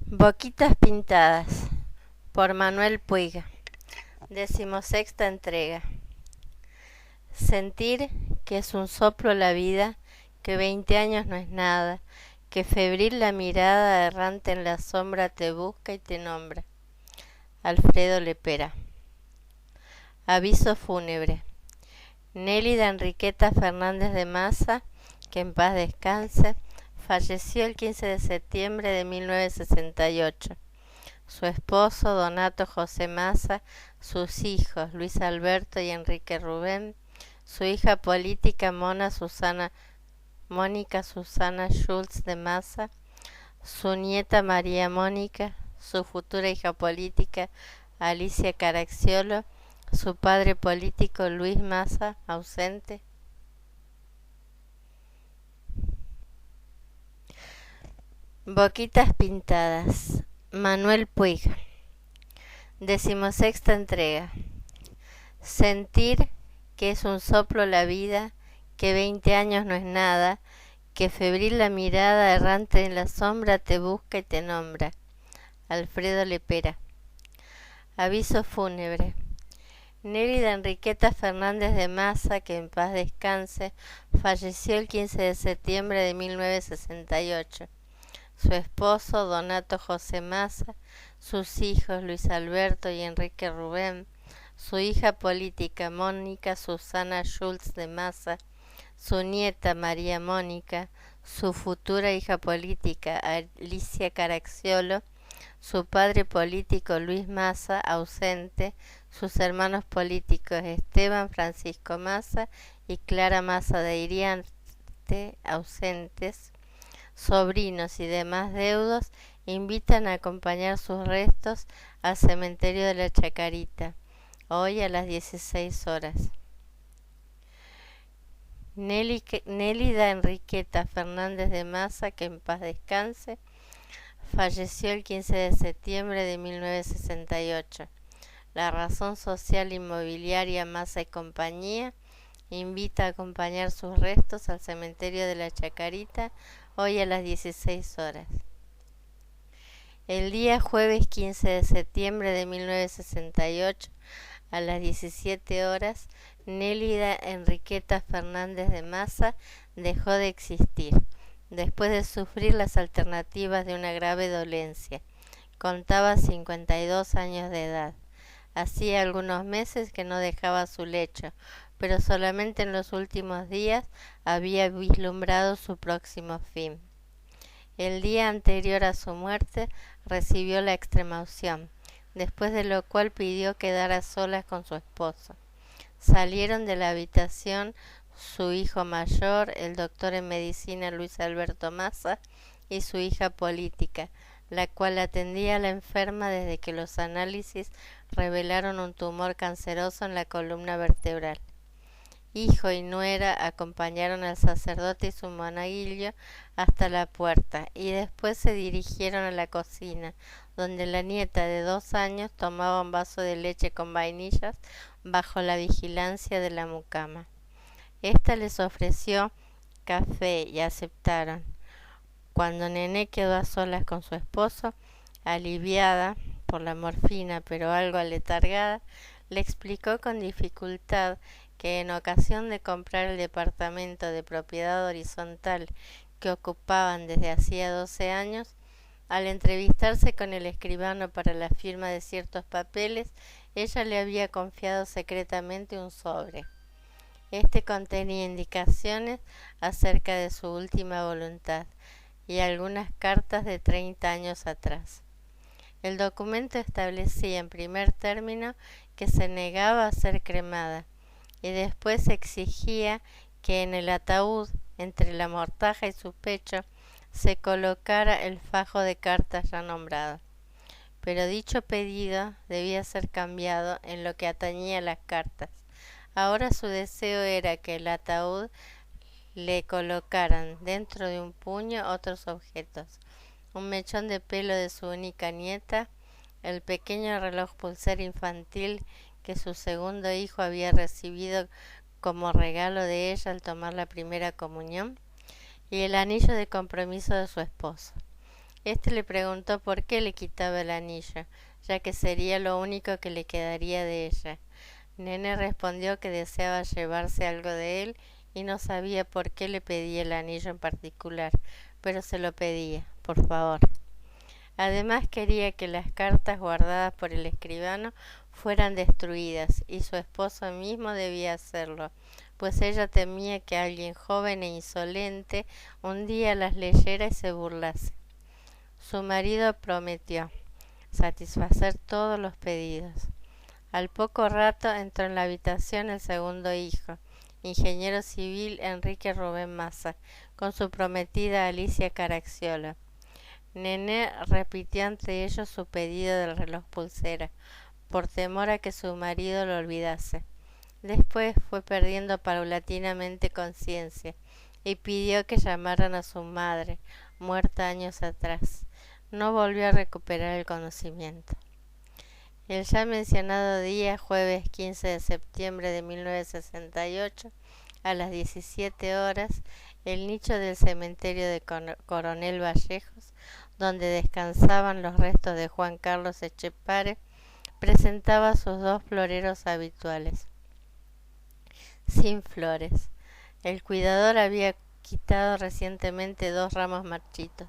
Boquitas pintadas por Manuel Puig. 16ª entrega. Sentir que es un soplo la vida, que 20 años no es nada, que febril la mirada errante en la sombra te busca y te nombra. Alfredo Lepera. Aviso fúnebre. Nélida Enriqueta Fernández de Massa, que en paz descanse, falleció el 15 de septiembre de 1968. Su esposo, Donato José Massa, sus hijos, Luis Alberto y Enrique Rubén, su hija política Mónica Susana Schultz de Massa, su nieta María Mónica, su futura hija política Alicia Caracciolo, su padre político Luis Massa, ausente. Boquitas pintadas. Manuel Puig. 16ª entrega. Sentir que es un soplo la vida, que 20 años no es nada, que febril la mirada errante en la sombra te busca y te nombra. Alfredo Lepera. Aviso fúnebre. Nélida Enriqueta Fernández de Massa, que en paz descanse, falleció el 15 de septiembre de 1968. Su esposo, Donato José Massa, sus hijos, Luis Alberto y Enrique Rubén, su hija política, Mónica Susana Schultz de Massa, su nieta, María Mónica, su futura hija política, Alicia Caracciolo, su padre político, Luis Massa, ausente, sus hermanos políticos, Esteban Francisco Massa y Clara Massa de Iriarte, ausentes, sobrinos y demás deudos, invitan a acompañar sus restos al cementerio de la Chacarita, hoy a las 16 horas. Nélida Enriqueta Fernández de Massa, que en paz descanse, falleció el 15 de septiembre de 1968. La razón social inmobiliaria Massa y Compañía invita a acompañar sus restos al cementerio de la Chacarita, hoy a las 16 horas. El día jueves 15 de septiembre de 1968, a las 17 horas, Nélida Enriqueta Fernández de Massa dejó de existir, después de sufrir las alternativas de una grave dolencia. Contaba 52 años de edad. Hacía algunos meses que no dejaba su lecho, pero solamente en los últimos días había vislumbrado su próximo fin. El día anterior a su muerte recibió la extremaunción, después de lo cual pidió quedar a solas con su esposo. Salieron de la habitación su hijo mayor, el doctor en medicina Luis Alberto Massa, y su hija política, la cual atendía a la enferma desde que los análisis revelaron un tumor canceroso en la columna vertebral. Hijo y nuera acompañaron al sacerdote y su monaguillo hasta la puerta y después se dirigieron a la cocina, donde la nieta de 2 años tomaba un vaso de leche con vainillas bajo la vigilancia de la mucama. Esta les ofreció café y aceptaron. Cuando Nené quedó a solas con su esposo, aliviada por la morfina pero algo aletargada, le explicó con dificultad que en ocasión de comprar el departamento de propiedad horizontal que ocupaban desde hacía 12 años, al entrevistarse con el escribano para la firma de ciertos papeles, ella le había confiado secretamente un sobre. Este contenía indicaciones acerca de su última voluntad y algunas cartas de 30 años atrás. El documento establecía en primer término que se negaba a ser cremada y después exigía que en el ataúd, entre la mortaja y su pecho, se colocara el fajo de cartas ya nombrado. Pero dicho pedido debía ser cambiado en lo que atañía a las cartas. Ahora su deseo era que el ataúd le colocaran dentro de un puño otros objetos: un mechón de pelo de su única nieta, el pequeño reloj pulsera infantil que su segundo hijo había recibido como regalo de ella al tomar la primera comunión, y el anillo de compromiso de su esposo. Este le preguntó por qué le quitaba el anillo, ya que sería lo único que le quedaría de ella. Nene respondió que deseaba llevarse algo de él y no sabía por qué le pedía el anillo en particular, pero se lo pedía, por favor. Además quería que las cartas guardadas por el escribano fueran destruidas, y su esposo mismo debía hacerlo, pues ella temía que alguien joven e insolente un día las leyera y se burlase. Su marido prometió satisfacer todos los pedidos. Al poco rato entró en la habitación el segundo hijo, ingeniero civil Enrique Rubén Massa, con su prometida Alicia Caracciolo. Nené repitió ante ellos su pedido del reloj pulsera, por temor a que su marido lo olvidase. Después fue perdiendo paulatinamente conciencia y pidió que llamaran a su madre, muerta años atrás. No volvió a recuperar el conocimiento. El ya mencionado día, jueves 15 de septiembre de 1968, a las 17 horas, el nicho del cementerio de Coronel Vallejos, donde descansaban los restos de Juan Carlos Etchepare, presentaba sus dos floreros habituales, sin flores. El cuidador había quitado recientemente 2 ramos marchitos.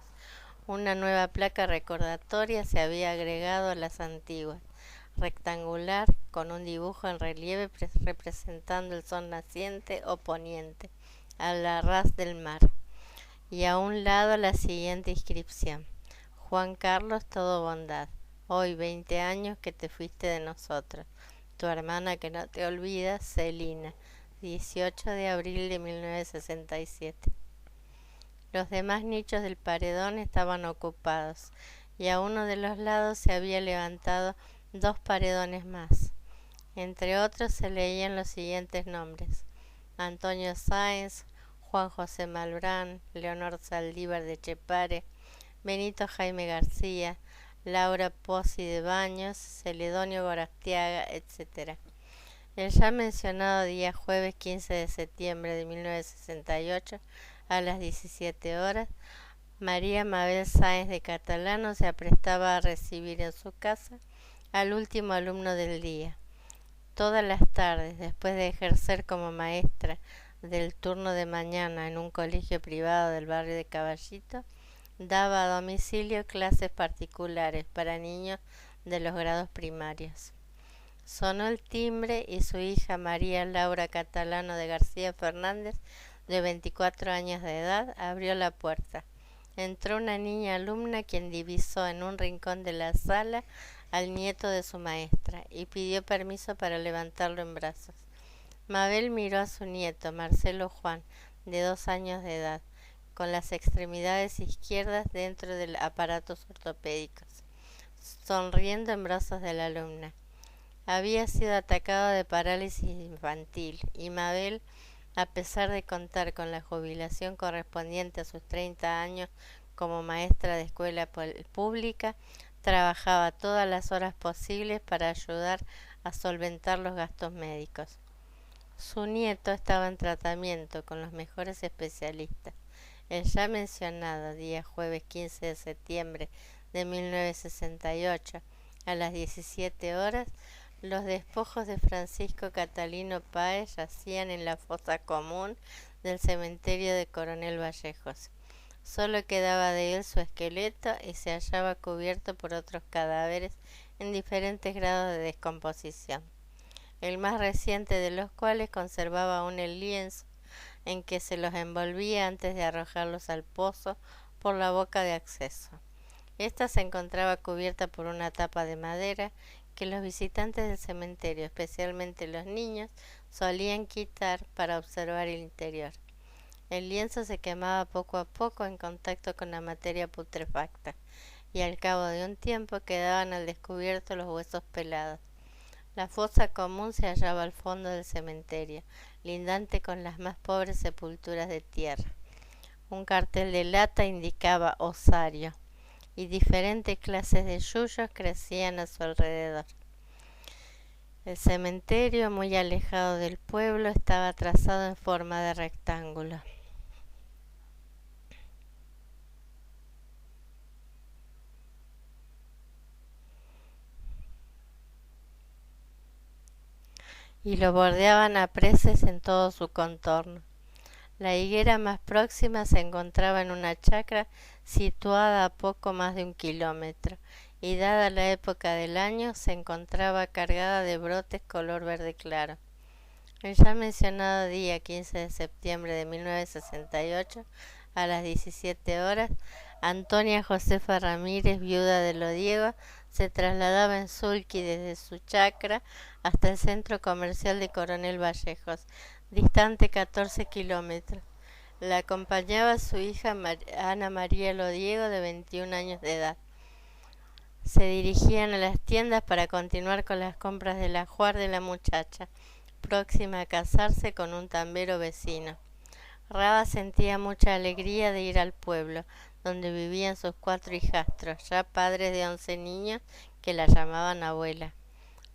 Una nueva placa recordatoria se había agregado a las antiguas, rectangular, con un dibujo en relieve representando el sol naciente o poniente, a la raz del mar, y a un lado la siguiente inscripción: Juan Carlos, todo bondad, hoy 20 años que te fuiste de nosotros, tu hermana que no te olvida, Celina, 18 de abril de 1967. Los demás nichos del paredón estaban ocupados, y a uno de los lados se había levantado 2 paredones más. Entre otros se leían los siguientes nombres: Antonio Sáenz, Juan José Malbrán, Leonor Saldívar de Etchepare, Benito Jaime García, Laura Pozzi de Baños, Celedonio Gorastiaga, etc. El ya mencionado día jueves 15 de septiembre de 1968, a las 17 horas, María Mabel Sáenz de Catalano se aprestaba a recibir en su casa al último alumno del día. Todas las tardes, después de ejercer como maestra del turno de mañana en un colegio privado del barrio de Caballito, daba a domicilio clases particulares para niños de los grados primarios. Sonó el timbre y su hija María Laura Catalano de García Fernández, de 24 años de edad, abrió la puerta. Entró una niña alumna, quien divisó en un rincón de la sala al nieto de su maestra y pidió permiso para levantarlo en brazos. Mabel miró a su nieto, Marcelo Juan, de 2 años de edad, con las extremidades izquierdas dentro de aparatos ortopédicos, sonriendo en brazos de la alumna. Había sido atacado de parálisis infantil y Mabel, a pesar de contar con la jubilación correspondiente a sus 30 años como maestra de escuela pública, trabajaba todas las horas posibles para ayudar a solventar los gastos médicos. Su nieto estaba en tratamiento con los mejores especialistas. El ya mencionado día jueves 15 de septiembre de 1968, a las 17 horas, los despojos de Francisco Catalino Páez yacían en la fosa común del cementerio de Coronel Vallejos. Solo quedaba de él su esqueleto y se hallaba cubierto por otros cadáveres en diferentes grados de descomposición, el más reciente de los cuales conservaba aún el lienzo en que se los envolvía antes de arrojarlos al pozo por la boca de acceso. Esta se encontraba cubierta por una tapa de madera que los visitantes del cementerio, especialmente los niños, solían quitar para observar el interior. El lienzo se quemaba poco a poco en contacto con la materia putrefacta, y al cabo de un tiempo quedaban al descubierto los huesos pelados. La fosa común se hallaba al fondo del cementerio, lindante con las más pobres sepulturas de tierra. Un cartel de lata indicaba osario, y diferentes clases de yuyos crecían a su alrededor. El cementerio, muy alejado del pueblo, estaba trazado en forma de rectángulo. y lo bordeaban apreces en todo su contorno. La higuera más próxima se encontraba en una chacra situada a poco más de 1 kilómetro, y dada la época del año se encontraba cargada de brotes color verde claro. El ya mencionado día 15 de septiembre de 1968, a las 17 horas, Antonia Josefa Ramírez, viuda de Lodiego, se trasladaba en sulky desde su chacra hasta el centro comercial de Coronel Vallejos, distante 14 kilómetros. La acompañaba su hija Ana María Lodiego, de 21 años de edad. Se dirigían a las tiendas para continuar con las compras del ajuar de la muchacha, próxima a casarse con un tambero vecino. Raba sentía mucha alegría de ir al pueblo, donde vivían sus 4 hijastros, ya padres de 11 niños, que la llamaban abuela.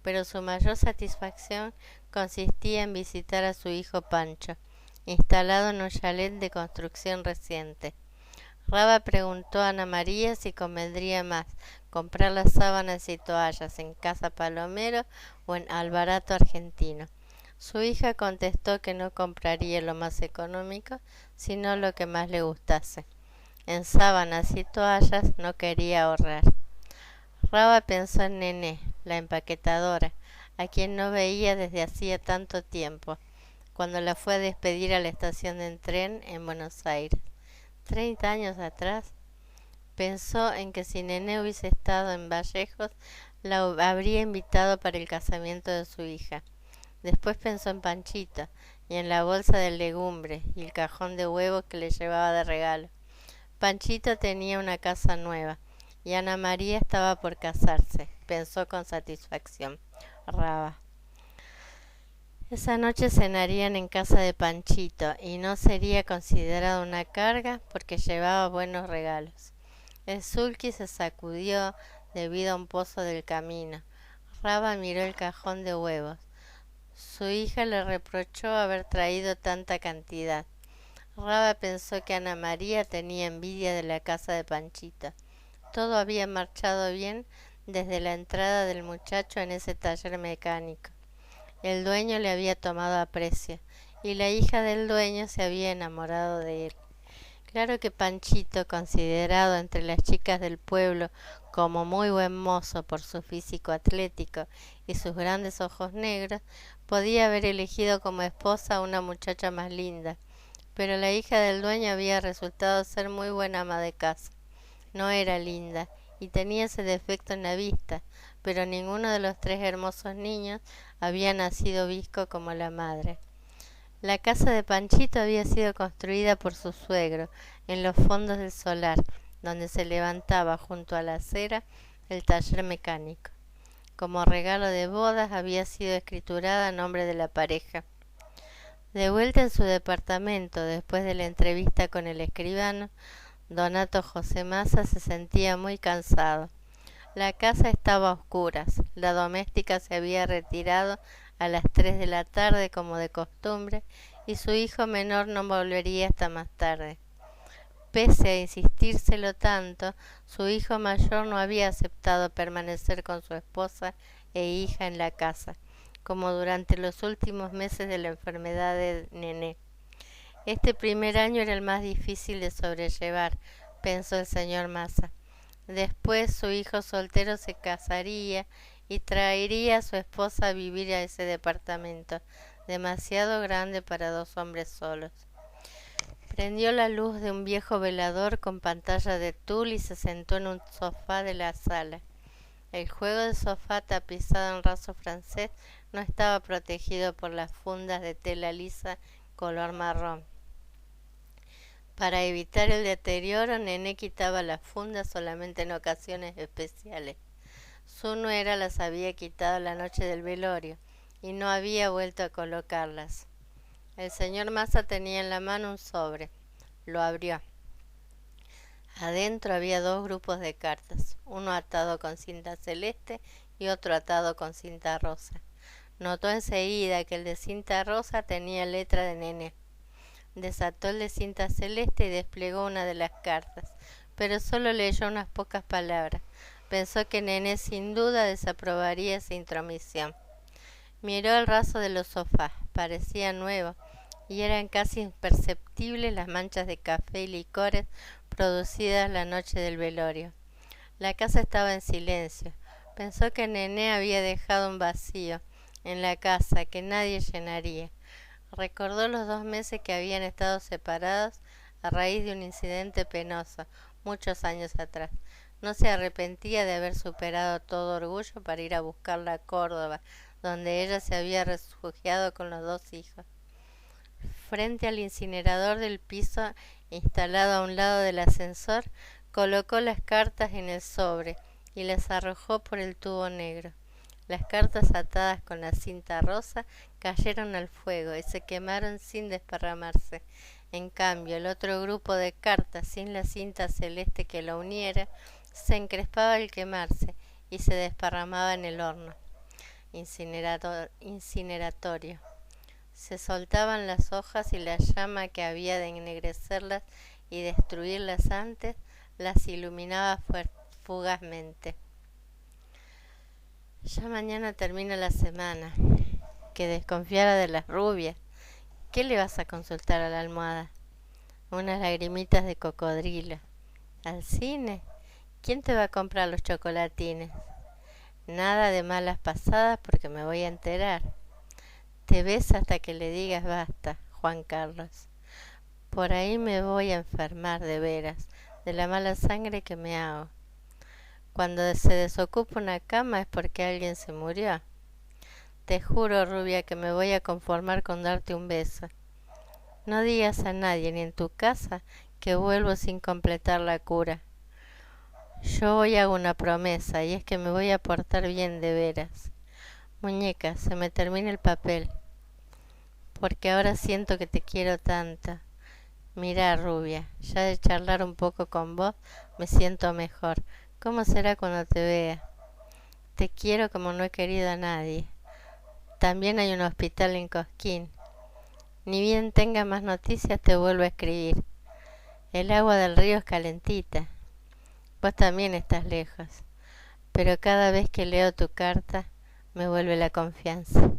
Pero su mayor satisfacción consistía en visitar a su hijo Pancho, instalado en un chalet de construcción reciente. Raba preguntó a Ana María si convendría más comprar las sábanas y toallas en Casa Palomero o en Alvarato Argentino. Su hija contestó que no compraría lo más económico, sino lo que más le gustase. En sábanas y toallas no quería ahorrar. Raba pensó en Nené, la empaquetadora, a quien no veía desde hacía tanto tiempo, cuando la fue a despedir a la estación de tren en Buenos Aires. 30 años atrás. Pensó en que si Nené hubiese estado en Vallejos, la habría invitado para el casamiento de su hija. Después pensó en Panchito y en la bolsa de legumbres y el cajón de huevos que le llevaba de regalo. Panchito tenía una casa nueva y Ana María estaba por casarse, pensó con satisfacción Raba. Esa noche cenarían en casa de Panchito y no sería considerado una carga porque llevaba buenos regalos. El sulky se sacudió debido a un pozo del camino. Raba miró el cajón de huevos. Su hija le reprochó haber traído tanta cantidad. Raba pensó que Ana María tenía envidia de la casa de Panchito. Todo había marchado bien desde la entrada del muchacho en ese taller mecánico. El dueño le había tomado aprecio y la hija del dueño se había enamorado de él. Claro que Panchito, considerado entre las chicas del pueblo como muy buen mozo por su físico atlético y sus grandes ojos negros, podía haber elegido como esposa a una muchacha más linda, pero la hija del dueño había resultado ser muy buena ama de casa. No era linda y tenía ese defecto en la vista, pero ninguno de los 3 hermosos niños había nacido visco como la madre. La casa de Panchito había sido construida por su suegro en los fondos del solar, donde se levantaba junto a la acera el taller mecánico. Como regalo de bodas había sido escriturada a nombre de la pareja. De vuelta en su departamento, después de la entrevista con el escribano, Donato José Massa se sentía muy cansado. La casa estaba a oscuras, la doméstica se había retirado a las 3 de la tarde como de costumbre y su hijo menor no volvería hasta más tarde. Pese a insistírselo tanto, su hijo mayor no había aceptado permanecer con su esposa e hija en la casa, como durante los últimos meses de la enfermedad de Nené. Este primer año era el más difícil de sobrellevar, pensó el señor Massa. Después su hijo soltero se casaría y traería a su esposa a vivir a ese departamento, demasiado grande para 2 hombres solos. Prendió la luz de un viejo velador con pantalla de tul y se sentó en un sofá de la sala. El juego de sofá tapizado en raso francés no estaba protegido por las fundas de tela lisa color marrón. Para evitar el deterioro, Nené quitaba las fundas solamente en ocasiones especiales. Su nuera las había quitado la noche del velorio y no había vuelto a colocarlas. El señor Massa tenía en la mano un sobre. Lo abrió. Adentro había 2 grupos de cartas, uno atado con cinta celeste y otro atado con cinta rosa. Notó enseguida que el de cinta rosa tenía letra de Nené. Desató el de cinta celeste y desplegó una de las cartas, pero solo leyó unas pocas palabras. Pensó que Nené sin duda desaprobaría esa intromisión. Miró el raso de los sofás, parecía nuevo, y eran casi imperceptibles las manchas de café y licores producidas la noche del velorio. La casa estaba en silencio. Pensó que Nené había dejado un vacío en la casa que nadie llenaría. Recordó los 2 meses que habían estado separados a raíz de un incidente penoso, muchos años atrás. No se arrepentía de haber superado todo orgullo para ir a buscarla a Córdoba, donde ella se había refugiado con los 2 hijos. Frente al incinerador del piso, instalado a un lado del ascensor, colocó las cartas en el sobre y las arrojó por el tubo negro. Las cartas atadas con la cinta rosa cayeron al fuego y se quemaron sin desparramarse. En cambio, el otro grupo de cartas sin la cinta celeste que la uniera se encrespaba al quemarse y se desparramaba en el horno incineratorio. Se soltaban las hojas y la llama que había de ennegrecerlas y destruirlas antes las iluminaba fugazmente. Ya mañana termina la semana. Que desconfiara de las rubias. ¿Qué le vas a consultar a la almohada? Unas lagrimitas de cocodrilo. ¿Al cine? ¿Quién te va a comprar los chocolatines? Nada de malas pasadas porque me voy a enterar. Te ves hasta que le digas basta, Juan Carlos. Por ahí me voy a enfermar de veras, de la mala sangre que me hago. Cuando se desocupa una cama es porque alguien se murió. Te juro, rubia, que me voy a conformar con darte un beso. No digas a nadie, ni en tu casa, que vuelvo sin completar la cura. Yo hoy hago una promesa, y es que me voy a portar bien de veras. Muñeca, se me termina el papel, porque ahora siento que te quiero tanto. Mirá, rubia, ya de charlar un poco con vos me siento mejor. ¿Cómo será cuando te vea? Te quiero como no he querido a nadie. También hay un hospital en Cosquín. Ni bien tenga más noticias te vuelvo a escribir. El agua del río es calentita. Vos también estás lejos. Pero cada vez que leo tu carta me vuelve la confianza.